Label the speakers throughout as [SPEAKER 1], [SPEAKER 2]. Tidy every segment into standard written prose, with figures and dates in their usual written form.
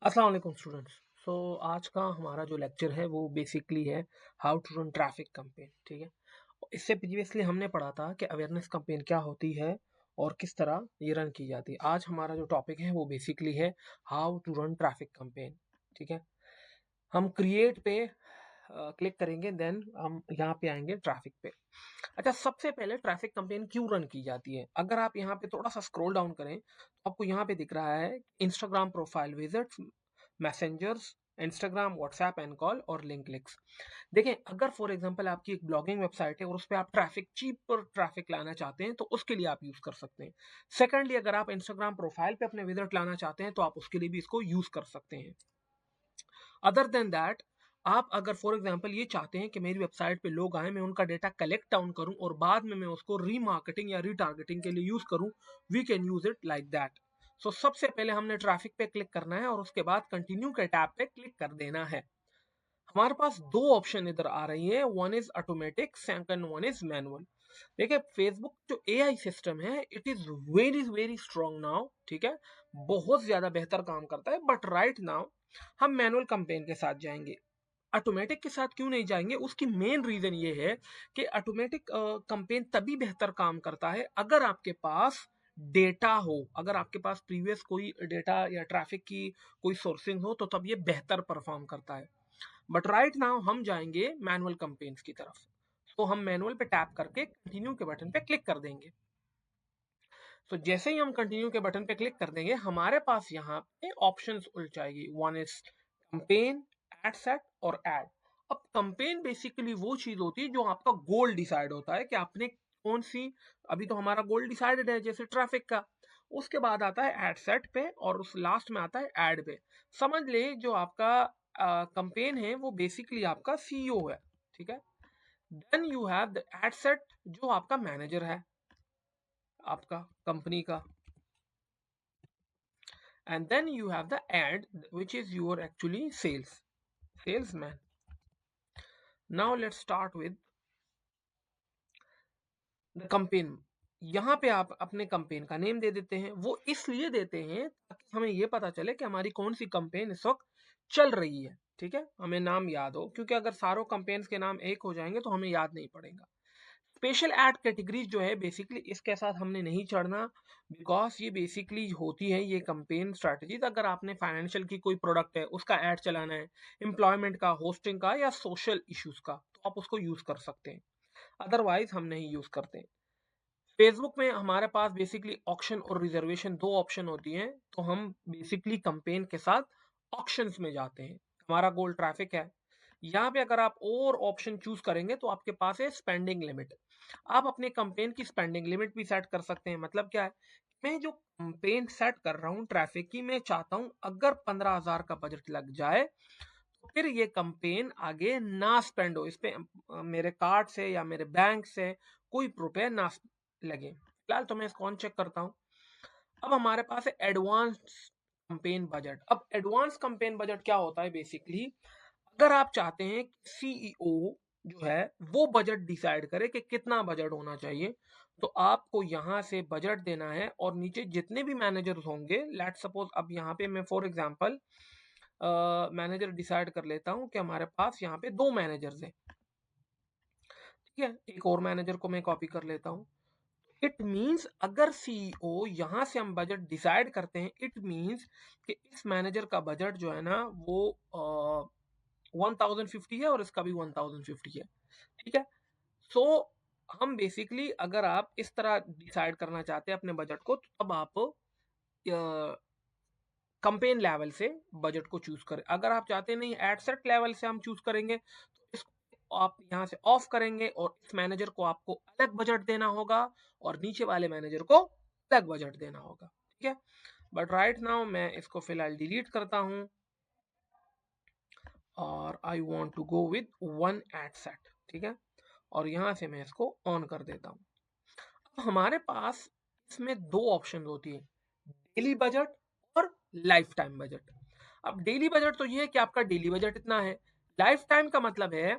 [SPEAKER 1] अस्सलाम वालेकुम स्टूडेंट्स। सो आज का हमारा जो लेक्चर है वो बेसिकली है how to run traffic campaign. ठीक है, इससे प्रीवियसली हमने पढ़ा था कि अवेयरनेस कैंपेन क्या होती है और किस तरह ये रन की जाती है। आज हमारा जो टॉपिक है वो बेसिकली है how to run traffic campaign. ठीक है, हम क्रिएट पे क्लिक करेंगे, देन हम यहाँ पे आएंगे ट्रैफिक पे। अच्छा, सबसे पहले ट्रैफिक कैंपेन क्यों रन की जाती है? अगर आप यहाँ पे थोड़ा सा स्क्रॉल डाउन करें तो आपको यहाँ पे दिख रहा है Instagram profile visits, messengers, Instagram, WhatsApp and call और लिंक क्लिक्स। देखें, अगर फॉर एग्जांपल आपकी एक ब्लॉगिंग वेबसाइट है और उस पर आप ट्रैफिक चीप पर ट्रैफिक लाना चाहते हैं तो उसके लिए आप यूज कर सकते हैं। सेकेंडली, अगर आप इंस्टाग्राम प्रोफाइल पे अपने विजिट लाना चाहते हैं तो आप उसके लिए भी इसको यूज कर सकते हैं। अदर देन दैट, आप अगर फॉर एग्जांपल ये चाहते हैं कि मेरी वेबसाइट पे लोग आए, मैं उनका डेटा कलेक्ट डाउन करूं और बाद में मैं उसको रीमार्केटिंग या रीटारगेटिंग के लिए यूज करूं, we can use it like that. So सबसे पहले हमने ट्रैफिक पे क्लिक करना है और उसके बाद कंटिन्यू के टैब पे क्लिक कर देना है। हमारे पास दो ऑप्शन इधर आ रही है, one is automatic, second one is manual. देखिए, फेसबुक जो एआई सिस्टम है it is very very strong now. ठीक है, बहुत ज्यादा बेहतर काम करता है, बट राइट नाउ हम मैनुअल कैंपेन के साथ जाएंगे। ऑटोमेटिक के साथ क्यों नहीं जाएंगे? उसकी मेन रीजन ये है कि ऑटोमेटिक कैंपेन तभी बेहतर काम करता है अगर आपके पास डेटा हो, अगर आपके पास प्रीवियस कोई डेटा या ट्रैफिक की कोई सोर्सिंग हो, तो तब ये बेहतर परफॉर्म करता है। बट राइट नाउ हम जाएंगे मैनुअल कैंपेन्स की तरफ। तो हम मैनुअल पे टैप करके कंटिन्यू के बटन पे क्लिक कर देंगे। तो जैसे ही हम कंटिन्यू के बटन पे क्लिक कर देंगे, हमारे पास यहाँ पे ऑप्शंस उल जाएगी। One is campaign, ad set और एड। अब कंपेन बेसिकली वो चीज होती है जो आपका गोल डिसाइड होता है कि आपने कौन सी, अभी तो हमारा गोल डिसाइडेड है जैसे ट्रैफिक का। उसके बाद आता है एड सेट पे और उस लास्ट में आता है एड पे। समझ ले जो आपका कंपेन है वो बेसिकली आपका सीईओ है। ठीक है, then you have the ad set जो आपका मैनेजर है, आपका कंपनी का। And then you have the ad which is your actually salesman. Now let's start with the campaign. यहाँ पे आप अपने कंपेन का नेम दे देते हैं। वो इसलिए देते हैं ताकि हमें ये पता चले कि हमारी कौन सी कंपेन इस वक्त चल रही है। ठीक है, हमें नाम याद हो, क्योंकि अगर सारों कंपेन्स के नाम एक हो जाएंगे तो हमें याद नहीं पड़ेगा। स्पेशल एड कैटेगरीज जो है बेसिकली इसके साथ हमने नहीं चढ़ना, बिकॉज ये बेसिकली होती है ये कंपेन स्ट्रेटजीज। अगर आपने फाइनेंशियल की कोई प्रोडक्ट है उसका ऐड चलाना है, एम्प्लॉयमेंट का, होस्टिंग का या सोशल इश्यूज का, तो आप उसको यूज कर सकते हैं। अदरवाइज हम नहीं यूज करते। फेसबुक में हमारे पास बेसिकली ऑक्शन और रिजर्वेशन दो ऑप्शन होती हैं, तो हम बेसिकली कंपेन के साथ ऑक्शंस में जाते हैं। हमारा गोल ट्रैफिक है। यहाँ पे अगर आप और ऑप्शन चूज करेंगे तो आपके पास है स्पेंडिंग लिमिट। आप अपने कंपेन की स्पेंडिंग लिमिट भी सेट कर सकते हैं। मतलब क्या है, मैं जो कंपेन सेट कर रहा हूँ ट्रैफिक की, मैं चाहता हूँ अगर 15,000 का बजट लग जाए तो फिर ये कंपेन आगे ना स्पेंड हो, इस पे मेरे कार्ड से या मेरे बैंक से कोई रुपए ना लगे। फिलहाल तो मैं इसको ऑन चेक करता हूँ। अब हमारे पास है एडवांस कंपेन बजट। अब एडवांस कंपेन बजट क्या होता है? बेसिकली अगर आप चाहते हैं कि सीईओ जो है वो बजट डिसाइड करे कि कितना बजट होना चाहिए, तो आपको यहाँ से बजट देना है और नीचे जितने भी मैनेजर्स होंगे, लेट सपोज अब यहाँ पे मैं फॉर एग्जांपल मैनेजर डिसाइड कर लेता हूँ कि हमारे पास यहाँ पे दो मैनेजर्स हैं। ठीक है, एक और मैनेजर को मैं कॉपी कर लेता हूँ। इट मींस अगर सीईओ यहाँ से हम बजट डिसाइड करते हैं, इट मींस कि इस मैनेजर का बजट जो है ना वो 1050 है और इसका भी 1050 है। ठीक है, सो हम बेसिकली अगर आप इस तरह डिसाइड करना चाहते हैं अपने बजट को, तो तब आप कंपेन लेवल से बजट को चूज करें। अगर आप चाहते नहीं एड सेट लेवल से हम चूज करेंगे तो इसको आप यहाँ से ऑफ करेंगे और इस मैनेजर को आपको अलग बजट देना होगा और नीचे वाले मैनेजर को अलग बजट देना होगा। ठीक है, बट राइट नाउ मैं इसको फिलहाल डिलीट करता हूँ और I want to go with one ad set. ठीक है, और यहाँ से मैं इसको ऑन कर देता हूँ। अब हमारे पास इसमें दो ऑप्शन होती है, डेली बजट और लाइफ टाइम बजट। अब डेली बजट तो ये है कि आपका डेली बजट इतना है। लाइफ टाइम का मतलब है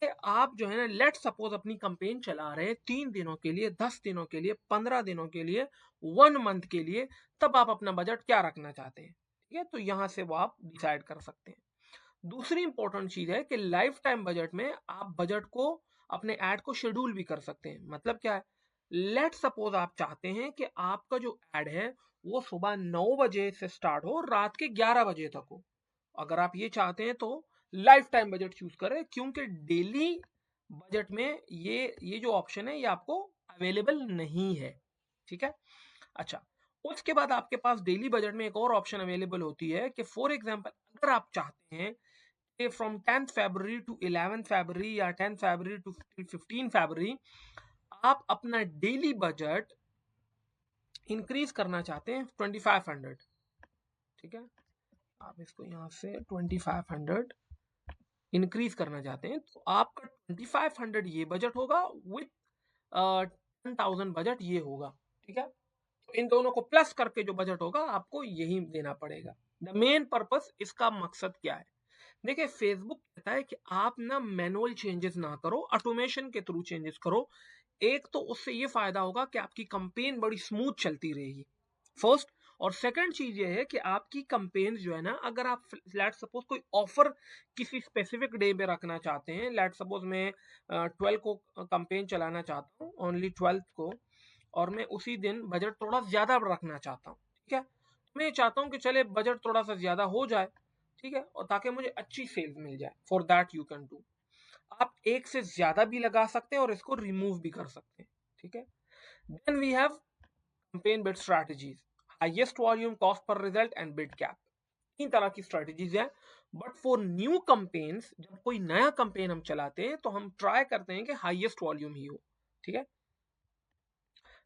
[SPEAKER 1] कि आप जो है ना, लेट सपोज अपनी कंपेन चला रहे हैं 3 दिनों के लिए, 10 दिनों के लिए, 15 दिनों के लिए, 1 मंथ के लिए, तब आप अपना बजट क्या रखना चाहते हैं। ठीक है, तो यहाँ से वो आप डिसाइड कर सकते हैं। दूसरी इंपॉर्टेंट चीज है कि लाइफ टाइम बजट में आप बजट को, अपने ऐड को शेड्यूल भी कर सकते हैं। मतलब क्या है, लेट सपोज आप चाहते हैं कि आपका जो ऐड है वो सुबह 9 बजे से स्टार्ट हो, रात के 11 बजे तक हो। अगर आप ये चाहते हैं तो लाइफ टाइम बजट चूज करें, क्योंकि डेली बजट में ये जो ऑप्शन है ये आपको अवेलेबल नहीं है। ठीक है। अच्छा, उसके बाद आपके पास डेली बजट में एक और ऑप्शन अवेलेबल होती है कि फॉर एग्जांपल अगर आप चाहते हैं कि from 10th February to 11th फरवरी या 10th फरवरी टू 15 फरवरी आप अपना डेली बजट इंक्रीज करना चाहते हैं 2500। ठीक है, आप इसको यहाँ से 2500 इंक्रीज करना चाहते हैं तो आपका 2500 ये बजट होगा, विथ 10,000 बजट ये होगा। ठीक है, तो इन दोनों को प्लस करके जो बजट होगा आपको यही देना पड़ेगा। द मेन पर्पस, इसका मकसद क्या है, देखिए फेसबुक कहता है कि आप ना मैनुअल चेंजेस ना करो, ऑटोमेशन के थ्रू चेंजेस करो। एक तो उससे ये फायदा होगा कि आपकी कंपेन बड़ी स्मूथ चलती रहेगी, फर्स्ट। और सेकंड चीज ये है कि आपकी कंपेन जो है ना, अगर आप लेट सपोज कोई ऑफर किसी स्पेसिफिक डे पे रखना चाहते हैं, लेट सपोज मैं 12 को कंपेन चलाना चाहता हूँ, ओनली 12 को, और मैं उसी दिन बजट थोड़ा ज्यादा रखना चाहता हूँ। ठीक है, मैं चाहता हूँ कि चले बजट थोड़ा सा ज्यादा हो जाए, ठीक है, और ताकि मुझे अच्छी सेल्स मिल जाए, for that you can do, आप एक से ज्यादा भी लगा सकते हैं और इसको रिमूव भी कर सकते हैं। ठीक है, then we have campaign bid strategies, highest volume, cost per result and bid cap. तीन तरह की स्ट्रैटेजीज है। बट फॉर न्यू कंपेन्स, जब कोई नया कंपेन हम चलाते हैं तो हम ट्राई करते हैं कि हाईएस्ट वॉल्यूम ही हो। ठीक है,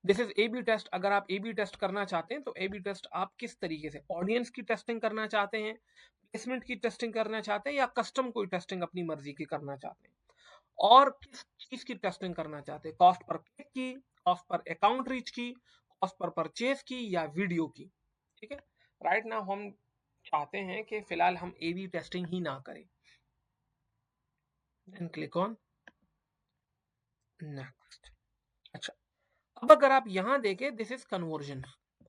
[SPEAKER 1] this is A B test. अगर आप ए बी टेस्ट करना चाहते हैं तो ए बी टेस्ट आप किस तरीके से, ऑडियंस की टेस्टिंग करना चाहते हैं, प्लेसमेंट की टेस्टिंग करना चाहते हैं, या कस्टम कोई टेस्टिंग अपनी मर्जी की करना चाहते हैं, और किस चीज की टेस्टिंग करना चाहते हैं, कॉस्ट पर क्लिक की, कॉस्ट पर अकाउंट रीच की, कॉस्ट पर परचेज की, या वीडियो की। ठीक है, राइट नाउ हम चाहते हैं कि फिलहाल हम ए बी टेस्टिंग ही ना करें। Then click on next. अच्छा, अब अगर आप यहां देखें, दिस इज कन्वर्जन,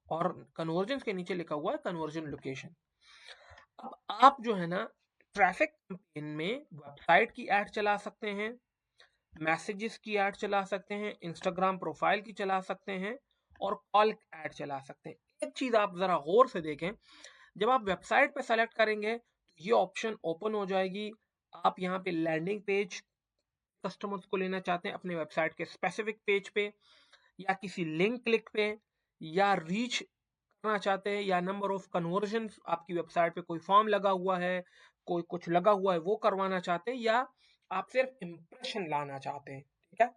[SPEAKER 1] और कन्वर्जन के नीचे लिखा हुआ है कन्वर्जन लोकेशन। अब आप जो है ना, ट्रैफिक कैंपेन में वेबसाइट की ऐड चला सकते हैं, मैसेजेस की ऐड चला सकते हैं, इंस्टाग्राम प्रोफाइल की चला सकते हैं, और कॉल ऐड चला सकते हैं। एक चीज आप जरा गौर से देखें, जब आप वेबसाइट पे सेलेक्ट करेंगे तो ये ऑप्शन ओपन हो जाएगी। आप यहाँ पे लैंडिंग पेज कस्टमर्स को लेना चाहते हैं अपने वेबसाइट के स्पेसिफिक पेज पे, या किसी लिंक क्लिक पे, या रीच करना चाहते हैं, या नंबर ऑफ कन्वर्जन, आपकी वेबसाइट पे कोई फॉर्म लगा हुआ है, कोई कुछ लगा हुआ है वो करवाना चाहते हैं, या आप सिर्फ इंप्रेशन लाना चाहते हैं। ठीक है,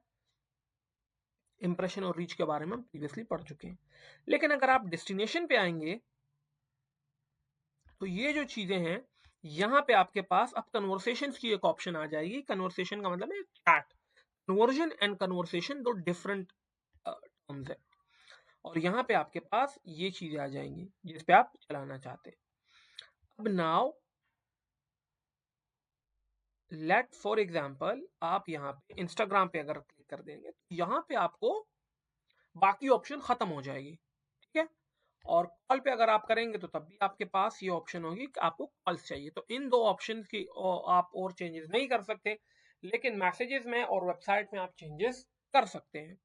[SPEAKER 1] इंप्रेशन और रीच के बारे में हम प्रीवियसली पढ़ चुके हैं। लेकिन अगर आप डेस्टिनेशन पे आएंगे तो ये जो चीजें हैं, यहाँ पे आपके पास अब कन्वर्सेशंस की एक ऑप्शन आ जाएगी। कन्वर्सेशन का मतलब है चैट। कन्वर्जन एंड कन्वर्सेशन दो डिफरेंट टर्म्स है, और यहाँ पे आपके पास ये चीजें आ जाएंगी जिस पे आप चलाना चाहते हैं। अब नाउ लेट फॉर एग्जांपल आप यहाँ पे इंस्टाग्राम पे अगर क्लिक कर देंगे तो यहाँ पे आपको बाकी ऑप्शन खत्म हो जाएगी। ठीक है, और कॉल पे अगर आप करेंगे तो तब भी आपके पास ये ऑप्शन होगी कि आपको कॉल्स चाहिए। तो इन दो ऑप्शन की आप और चेंजेस नहीं कर सकते, लेकिन मैसेजेस में और वेबसाइट में आप चेंजेस कर सकते हैं।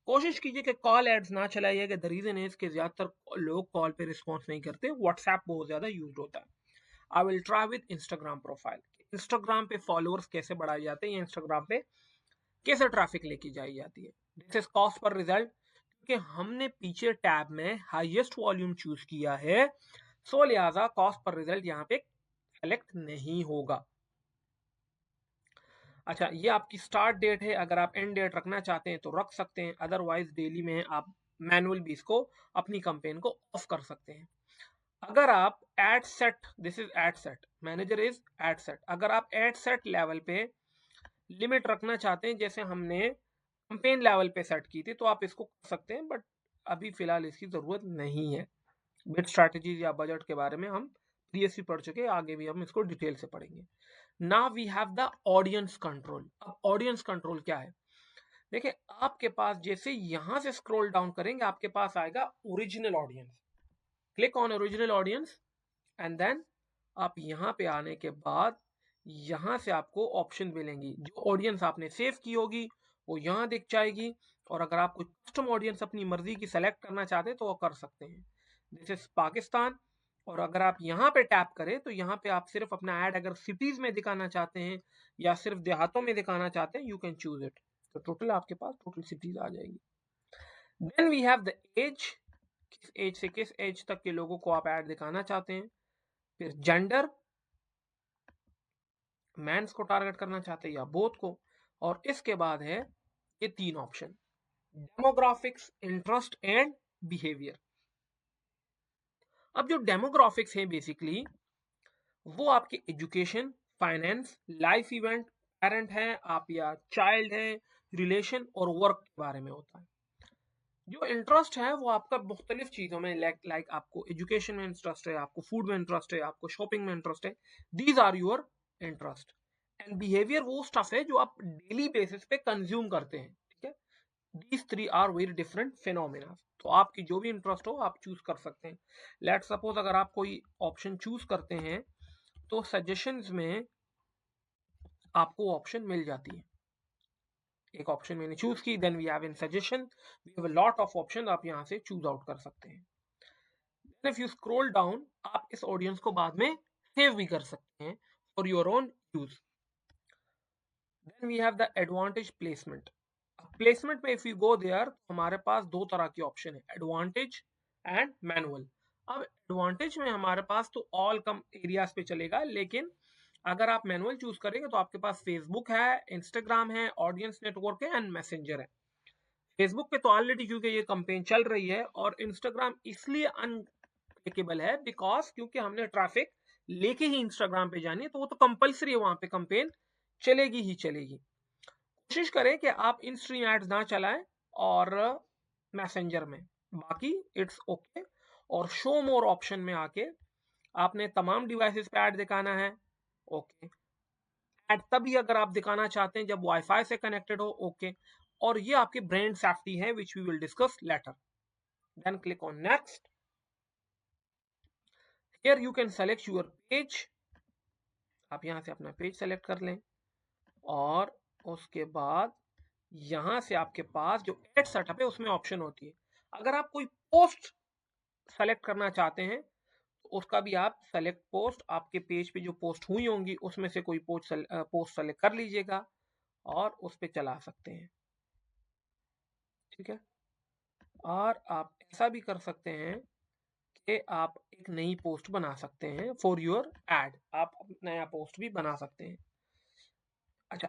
[SPEAKER 1] कोशिश कीजिए कि कॉल एड्स ना चलाइएगा। द रीजन इज कि ज्यादातर लोग कॉल पे रिस्पॉन्स नहीं करते, व्हाट्सएप बहुत ज्यादा यूज होता है। I will try with Instagram profile. Instagram पे फॉलोअर्स कैसे बढ़ाए जाते हैं, या इंस्टाग्राम पे कैसे ट्रैफिक लेके जाई जाती है। This is cost per result, क्योंकि हमने पीछे टैब में हाईएस्ट वॉल्यूम चूज किया है, सो लिहाजा कॉस्ट पर रिजल्ट यहाँ पे सेलेक्ट नहीं होगा। अच्छा, ये आपकी स्टार्ट डेट है, अगर आप एंड डेट रखना चाहते हैं तो रख सकते हैं, अदरवाइज डेली में आप मैनुअल भी इसको अपनी कंपेन को ऑफ कर सकते हैं। अगर आप ad set, this is ad set, manager is ad set, अगर आप एड सेट लेवल पे लिमिट रखना चाहते हैं जैसे हमने कंपेन लेवल पे सेट की थी, तो आप इसको कर सकते हैं, बट अभी फिलहाल इसकी जरूरत नहीं है। बिड स्ट्रैटेजीज या बजट के बारे में हम प्रीवियसली पढ़ चुके हैं, आगे भी हम इसको डिटेल से पढ़ेंगे। Now we have the audience control. अब ऑडियंस कंट्रोल क्या है, देखिए आपके पास जैसे यहां से स्क्रॉल डाउन करेंगे आपके पास आएगा original audience. Click on original audience. And then आप यहाँ पे आने के बाद यहाँ से आपको ऑप्शन मिलेंगी, जो ऑडियंस आपने सेव की होगी वो यहाँ दिख जाएगी, और अगर आप कोई कस्टम ऑडियंस अपनी मर्जी की सेलेक्ट करना चाहते हैं तो वो कर सकते हैं। This is Pakistan. और अगर आप यहाँ पे टैप करें तो यहाँ पे आप सिर्फ अपना ऐड अगर सिटीज में दिखाना चाहते हैं या सिर्फ देहातों में दिखाना चाहते हैं, यू कैन चूज इट। तो टोटल आपके पास टोटल सिटीज आ जाएगी। Then we have the age, किस एज से किस एज तक के लोगों को आप ऐड दिखाना चाहते हैं। फिर जेंडर, मैंस को टारगेट करना चाहते हैं या बोथ को। और इसके बाद है ये 3 option, demographics, interest and behaviour. अब जो डेमोग्राफिक्स है बेसिकली वो आपके education, finance, life event, parent है आप या चाइल्ड है, रिलेशन और वर्क के बारे में होता है। जो इंटरेस्ट है वो आपका मुख्तलिफ चीजों में, लाइक आपको एजुकेशन में इंटरेस्ट है, आपको फूड में इंटरेस्ट है, आपको शॉपिंग में इंटरेस्ट है, these are your interest. And behaviour वो स्टफ है जो आप डेली बेसिस पे कंज्यूम करते हैं, ठीक है। These three are very different phenomena. तो आपकी जो भी इंटरेस्ट हो आप चूज कर सकते हैं। लेट सपोज अगर आप कोई ऑप्शन चूज करते हैं तो सजेशंस में आपको ऑप्शन मिल जाती है। एक ऑप्शन मैंने चूज की, then we have in suggestion we have a lot of option, आप यहां से चूज आउट कर सकते हैं। Then if you scroll down आप इस ऑडियंस को बाद में सेव भी कर सकते हैं for your own use. Then we have the advantage placement. Placement में इफ यू गो देयर तो हमारे पास दो तरह की ऑप्शन है, एडवांटेज एंड मैनुअल। अब एडवांटेज में हमारे पास तो ऑल कम एरियाज पे चलेगा, लेकिन अगर आप मैनुअल चूज करेंगे तो आपके पास फेसबुक है, इंस्टाग्राम है, ऑडियंस नेटवर्क है एंड मैसेंजर है। फेसबुक पे तो ऑलरेडी क्योंकि ये कंपेन चल रही है, और इंस्टाग्राम इसलिए अनक्लिकेबल है बिकॉज क्योंकि हमने ट्रैफिक लेके ही इंस्टाग्राम पे जानी है, तो वो तो कंपलसरी है, वहां पे कंपेन चलेगी ही चलेगी। कोशिश करें कि आप इन स्ट्रीम एड्स ना चलाएं और मैसेंजर में, बाकी इट्स ओके। और शो मोर ऑप्शन में आके आपने तमाम डिवाइसेस पे ऐड दिखाना है, ओके। ऐड तभी अगर आप दिखाना चाहते हैं जब वाईफाई से कनेक्टेड हो, ओके। और ये आपके ब्रांड सेफ्टी है which we will discuss later. Then click on next. Here you can select your page. आप यहां से अपना पेज सेलेक्ट कर लें, और उसके बाद यहां से आपके पास जो एड सेटअप है उसमें ऑप्शन होती है। अगर आप कोई पोस्ट सेलेक्ट करना चाहते हैं तो उसका भी आप सेलेक्ट पोस्ट, आपके पेज पे जो पोस्ट हुई होंगी उसमें से कोई पोस्ट सेलेक्ट कर लीजिएगा और उस पर चला सकते हैं, ठीक है। और आप ऐसा भी कर सकते हैं कि आप एक नई पोस्ट बना सकते हैं फॉर योर एड, आप नया पोस्ट भी बना सकते हैं। अच्छा,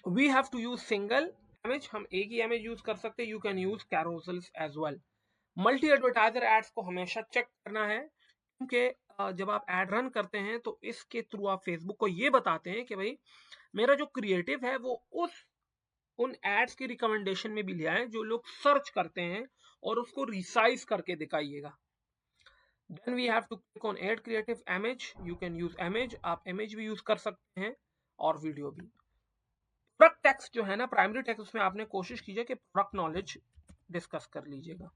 [SPEAKER 1] we have to use single image, हम एक ही इमेज यूज कर सकते हैं। You can use carousels as well. Multi advertiser ads को हमेशा चेक करना है, क्योंकि जब आप एड रन करते हैं तो इसके थ्रू आप फेसबुक को ये बताते हैं कि भाई मेरा जो क्रिएटिव है वो उन एड्स की रिकमेंडेशन में भी लिया है जो लोग सर्च करते हैं, और उसको रिसाइज करके दिखाइएगा। Then we have to click on add creative image. You can use image, आप इमेज भी यूज कर सकते हैं और वीडियो भी। प्रोडक्ट टेक्स्ट जो है ना, प्राइमरी टेक्स्ट, उसमें आपने कोशिश कीजिए कि प्रोडक्ट नॉलेज डिस्कस कर लीजिएगा।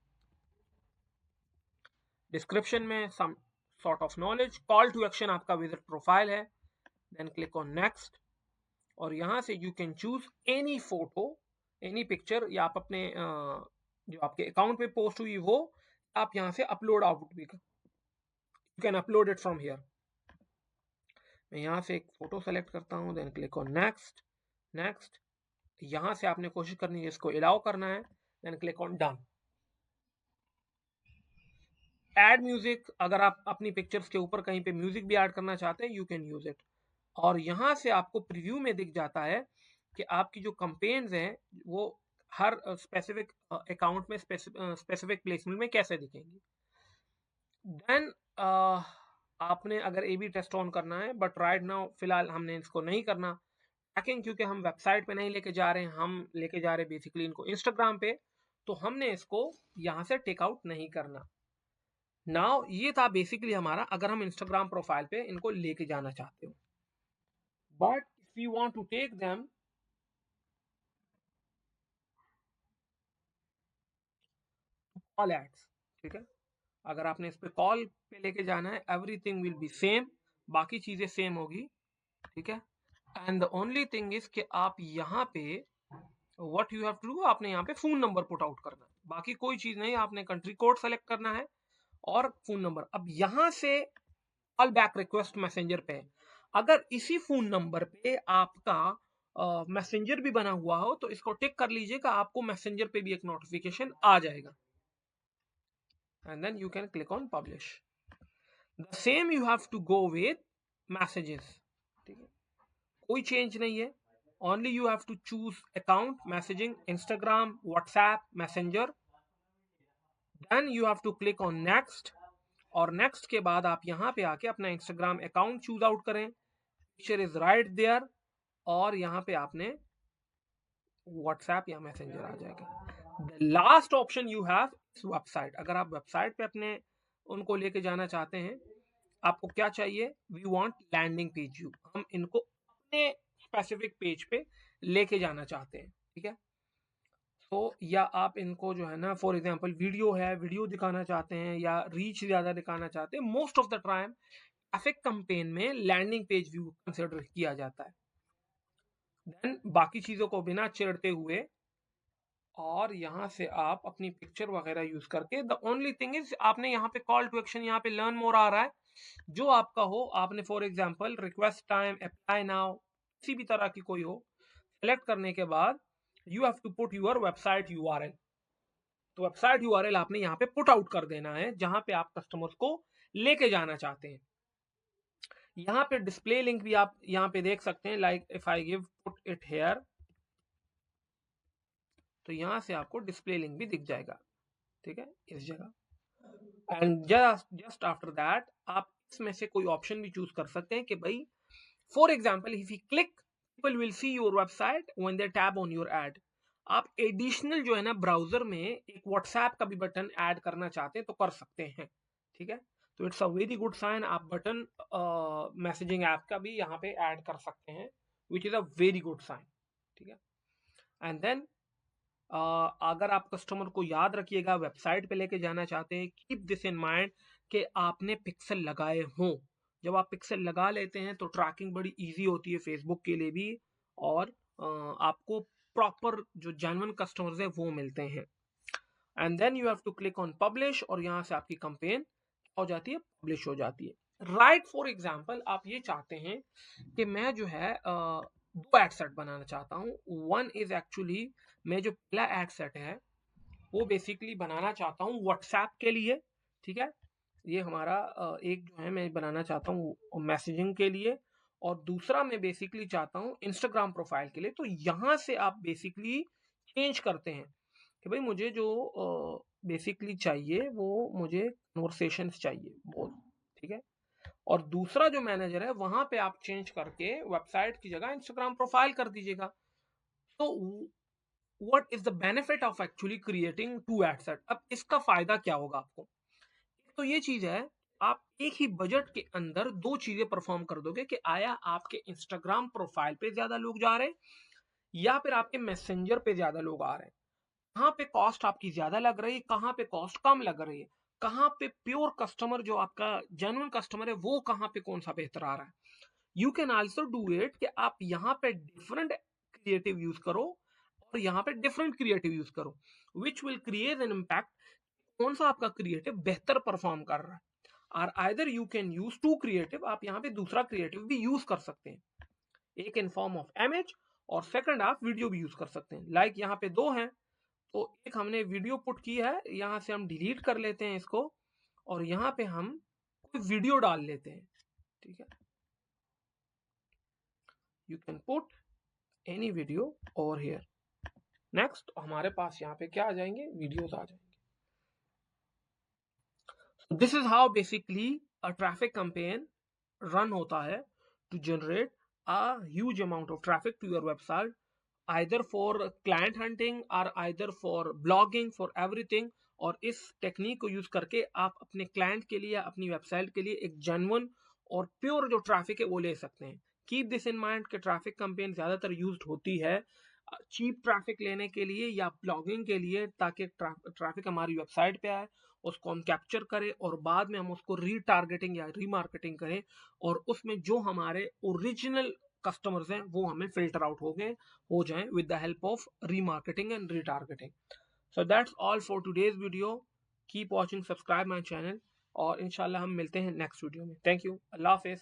[SPEAKER 1] डिस्क्रिप्शन में some sort of knowledge. Call to action आपका विजिट प्रोफाइल है। देन क्लिक ऑन नेक्स्ट, और यहां से you can choose any photo, any picture, या आप अपने जो आपके अकाउंट पे पोस्ट हुई वो आप यहां से अपलोड आउट भी कर, you can upload it from here. मैं यहां से एक फोटो सेलेक्ट करता हूं, then click on next. Next, यहां से आपने कोशिश करनी है इसको अलाउ करना है, then click on done. Add music, अगर आप अपनी पिक्चर्स के ऊपर कहीं पे म्यूजिक भी ऐड करना चाहते हैं, यू कैन यूज इट। और यहां से आपको प्रीव्यू में दिख जाता है कि आपकी जो कंपेन्स हैं वो हर स्पेसिफिक अकाउंट में स्पेसिफिक प्लेसमेंट में कैसे दिखेंगी। देन आपने अगर ए बी टेस्ट ऑन करना है, बट राइट नाउ फिलहाल हमने इसको नहीं करना, ट्रैकिंग क्योंकि हम वेबसाइट पे नहीं लेके जा रहे हैं, हम लेके जा रहे हैं बेसिकली इनको इंस्टाग्राम पे, तो हमने इसको यहां से टेक आउट नहीं करना। नाउ ये था बेसिकली हमारा, अगर हम इंस्टाग्राम प्रोफाइल पे इनको लेके जाना चाहते हो। But if you want to take them all ads, ठीक है, अगर आपने इस पे कॉल पे लेके जाना है, एवरीथिंग विल बी सेम, बाकी चीजें सेम होगी, ठीक है। And the only thing is कि आप यहाँ पे what you have to do, आपने यहाँ पे फोन नंबर पुट आउट करना है, बाकी कोई चीज नहीं, आपने कंट्री कोड सेलेक्ट करना है और फोन नंबर। अब यहाँ से कॉल बैक रिक्वेस्ट मैसेंजर पे है, अगर इसी फोन नंबर पे आपका मैसेंजर भी बना हुआ हो तो इसको टिक कर लीजिएगा, आपको मैसेंजर पे भी एक नोटिफिकेशन आ जाएगा, and then you can click on publish. The same you have to go with messages, ठीक है, कोई चेंज नहीं है, only you have to choose account, messaging, Instagram, WhatsApp, Messenger, then you have to click on next, और next के बाद आप यहाँ पे आके अपना इंस्टाग्राम अकाउंट चूज आउट करें, पिक्चर इज राइट देयर, और यहाँ पे आपने व्हाट्सएप या मैसेंजर आ जाएगा। The last option you have website, अगर आप वेबसाइट पे अपने उनको लेके जाना चाहते हैं, आपको क्या चाहिए, we want landing page view, हम इनको अपने स्पेसिफिक पेज पे लेके जाना चाहते हैं, ठीक है। तो या आप इनको जो है ना, फॉर एग्जांपल वीडियो है, वीडियो दिखाना चाहते हैं या रीच ज्यादा दिखाना चाहते हैं, most of the time traffic campaign में लैंडिंग पेज व्यू कंसिडर किया जाता है। देन बाकी चीजों को बिना छेड़ते हुए और यहाँ से आप अपनी पिक्चर वगैरह यूज करके, द ओनली थिंग इज आपने यहाँ पे कॉल टू एक्शन, यहाँ पे लर्न मोर आ रहा है, जो आपका हो, आपने for example request time, apply now, किसी भी तरह की कोई हो, सेलेक्ट करने के बाद you have to put your website URL, तो वेबसाइट यूआरएल आपने यहाँ पे पुट आउट कर देना है जहां पे आप कस्टमर्स को लेके जाना चाहते हैं। यहाँ पे डिस्प्ले लिंक भी आप यहाँ पे देख सकते हैं, like if I give put it here, तो यहाँ से आपको डिस्प्ले लिंक भी दिख जाएगा, ठीक है, इस जगह। एंड जस्ट आफ्टर दैट आप इसमें से कोई ऑप्शन भी चूज कर सकते हैं कि भाई for example if you click, people will see your website when they tab on your add. आप एडिशनल जो है ना ब्राउजर में एक व्हाट्सएप का भी बटन ऐड करना चाहते हैं तो कर सकते हैं, ठीक है। तो it's a very good sign, आप बटन मैसेजिंग ऐप का भी यहाँ पे ऐड कर सकते हैं, which is a very good sign, ठीक है। एंड देन अगर आप कस्टमर को याद रखिएगा, वेबसाइट पे लेके जाना चाहते हैं, कीप दिस इन माइंड कि आपने पिक्सल लगाए हों। जब आप पिक्सल लगा लेते हैं तो ट्रैकिंग बड़ी इजी होती है फेसबुक के लिए भी, और आपको प्रॉपर जो जेन्युइन कस्टमर्स है वो मिलते हैं। And then you have to click on publish, और यहाँ से आपकी कंपेन हो जाती है, पब्लिश हो जाती है। राइट, फॉर एग्जाम्पल आप ये चाहते हैं कि मैं जो है दो एड सेट बनाना चाहता हूँ। वन इज एक्चुअली, मैं जो पहला एड सेट है वो बेसिकली बनाना चाहता हूँ व्हाट्सएप के लिए, ठीक है। ये हमारा एक जो है मैं बनाना चाहता हूँ मैसेजिंग के लिए, और दूसरा मैं बेसिकली चाहता हूँ इंस्टाग्राम प्रोफाइल के लिए। तो यहाँ से आप बेसिकली चेंज करते हैं कि भाई मुझे जो बेसिकली चाहिए वो मुझे कन्वर्सेशंस चाहिए वो, ठीक है। और दूसरा जो मैनेजर है वहां पे आप चेंज करके वेबसाइट की जगह इंस्टाग्राम प्रोफाइल कर दीजिएगा। तो what is the benefit of actually creating two ad set? अब इसका फायदा क्या होगा आपको? तो ये चीज है, आप एक ही बजट के अंदर दो चीजें परफॉर्म कर दोगे कि आया आपके इंस्टाग्राम प्रोफाइल पे ज्यादा लोग जा रहे हैं या फिर आपके मैसेंजर पे ज्यादा लोग आ रहे हैं, कहाँ पे कॉस्ट आपकी ज्यादा लग रही है, कहाँ पे कॉस्ट कम लग रही है, कहाँ पे प्योर कस्टमर जो आपका जेन्युइन कस्टमर है वो कहाँ पे कौन सा बेहतर आ रहा है। You can also do it कि आप यहाँ पे डिफरेंट क्रिएटिव यूज करो और यहाँ पे डिफरेंट क्रिएटिव यूज करो, which will create an impact, कौन सा आपका क्रिएटिव बेहतर परफॉर्म कर रहा है। और either you can use two creative, आप यहाँ पे दूसरा क्रिएटिव भी यूज कर सकते हैं, एक इन फॉर्म ऑफ इमेज और सेकंड आप वीडियो भी यूज कर सकते हैं। लाइक यहाँ पे दो हैं, तो एक हमने वीडियो पुट की है, यहाँ से हम डिलीट कर लेते हैं इसको और यहाँ पे हम कोई वीडियो डाल लेते हैं, ठीक है। You can put any video over here. Next हमारे पास यहाँ पे क्या आ जाएंगे, वीडियोस आ जाएंगे। This is how basically a traffic campaign run होता है to generate a huge amount of traffic to your website, either for client hunting or either for blogging, for everything। और इस टेक्निक को यूज करके आप अपने क्लाइंट के लिए, अपनी वेबसाइट के लिए एक जेन्युइन और प्योर जो ट्रैफिक है वो ले सकते हैं। कीप दिस इन माइंड कि ट्रैफिक कैंपेन ज्यादातर यूज्ड होती है चीप ट्रैफिक लेने के लिए या ब्लॉगिंग के लिए, ताकि ट्रैफिक हमारी वेबसाइट पे आए उसको हम कैप्चर करें और बाद में हम उसको रीटारगेटिंग या रीमार्केटिंग करें, और उसमें जो हमारे ओरिजिनल कस्टमर्स हैं वो हमें फिल्टर आउट हो जाएं with the help of remarketing and retargeting. So that's all for today's video. Keep watching, subscribe my channel, और इंशाल्लाह हम मिलते हैं नेक्स्ट वीडियो में. Thank you. Allah Hafiz.